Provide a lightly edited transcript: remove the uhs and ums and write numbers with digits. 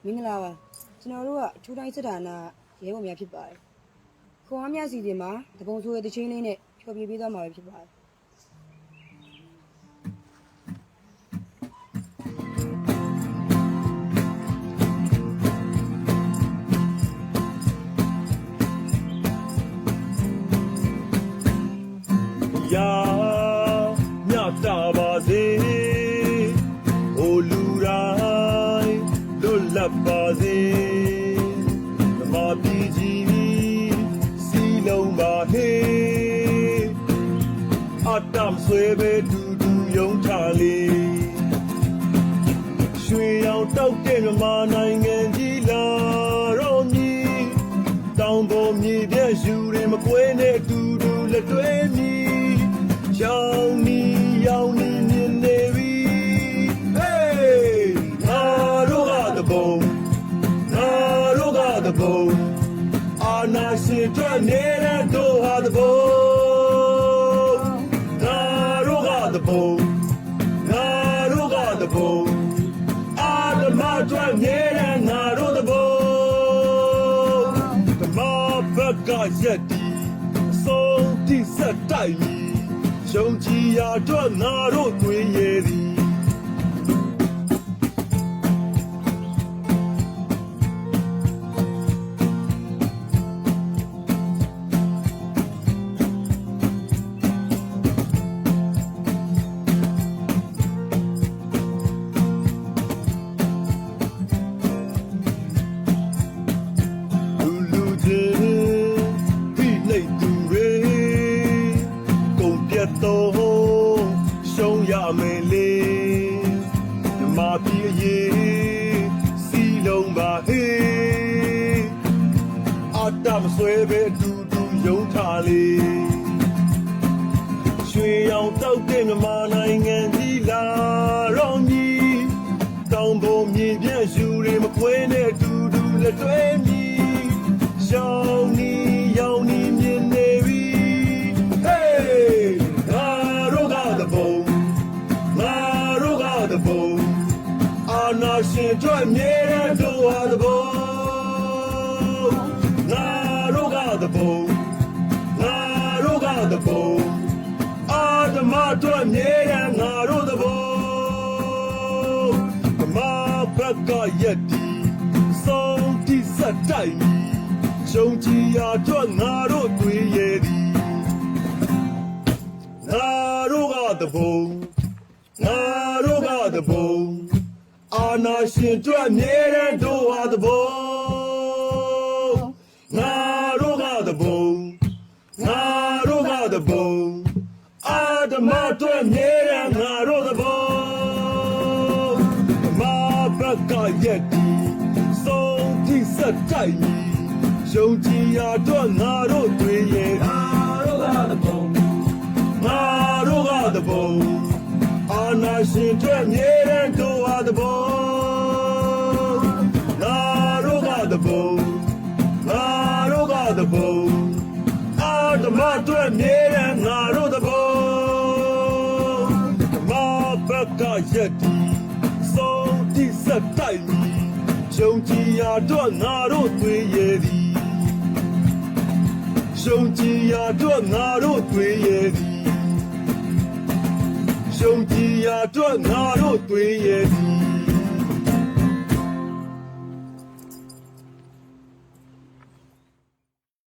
မင်္ဂလာပါကျွန်တော်တို့ကအထူးတိုင်းစစ်ဌာနရဲဘော်များဖြစ်ပါတယ်ခွန်အားများစီစဉ်မှာတပုံဆိုးရဲ့တချင်းလေးနဲ့ဖြောပြပေးသွားမှာပဲဖြစ်ပါတယ်ယာမြတာပါစေအိုလူတိုင်းလွတ်လပ်ပါစေဓမ္မပြည်ကြီးစီလုံးပါဟေးအတမ်ဆွေပဲတူတူယုံထားလေရွှေရောင်တောက်တဲ့မြန်မာနိုင်ငံကြီးလာတော့မြည်တောင်ပေါ်မြေပြည့်ယူရင်မကွေးနဲ့တူတူလက်တွဲမြည်ရောင်နီမြင်နေပြီဟေးငါတို့ကတဘုံအာနာရှင်ထွက်နေတဲ့တို့ဟာတဘုံငါတို့ကတဘုံအာဓမ္မထွက်နေတဲ့ငါတို့တဘုံဓမ္မဘက်ကရက်တီအဆုံးတိဆက်တိုက်ပြီယုံကြည်ရာတော့ငါတို့တွေးရည်သည်ရှုံးရမယ်လေဓမ္မပြည်ရေးစီလုံးပါဟေးအတမ်ဆွဲပဲတူတူယုံထားလေရွှေရောင်တောက်တဲ့မြန်မာနိုင်ငံကြီးလာတော့မြည်တောင်ပေါ်မြေပြန့်ယူတွေမကွဲနဲ့တူတူလက်တွဲမြည်ရောင်နီမြင်နေပြီဟေးငါတို့ကတဘုံအာနာရှင်ထွက်မြဲတဲ့တို့ဟာတဘုံငါတို့ကတဘုံအာဓမ္မထွက်မြဲတဲ့ငါတို့တဘုံဓမ္မဘက်ကရက်တီဆုံးတိဆက်တိုက်ပြီယုံကြည်ရာထွက်ငါတို့တွေးရည်သည်ငါတို့ကတဘုံအာနာရှင်ထွက်မြဲတဲ့တို့ဟာတဘုံငါတို့ကတဘုံအာဓမ္မထွက်မြဲတဲ့ငါတို့တဘုံဓမ္မဘက်ကရက်တီဆုံးတိဆက်တိုက်ပြီယုံကြည်ရာတော့ငါတို့တွေးရဲ့ငါတို့ကတဘုံအာနာရှင်ထွက်မြဲတဲ့တို့ဟာတဘုံငါတို့ကတဘုံအာဓမ္မထွက်မြဲတဲ့ငါတို့တဘုံဓမ္မဘက်ကရက်တီဆုံးတိဆက်တိုက်ပြီယုံကြည်ရာတော့ငါတို့တွေးရည်သည်ယုံကြည်ရာတော့ငါတို့တွေးရည်သည်ယုံကြည်ရာတော့ငါတို့တွေးရည်သည်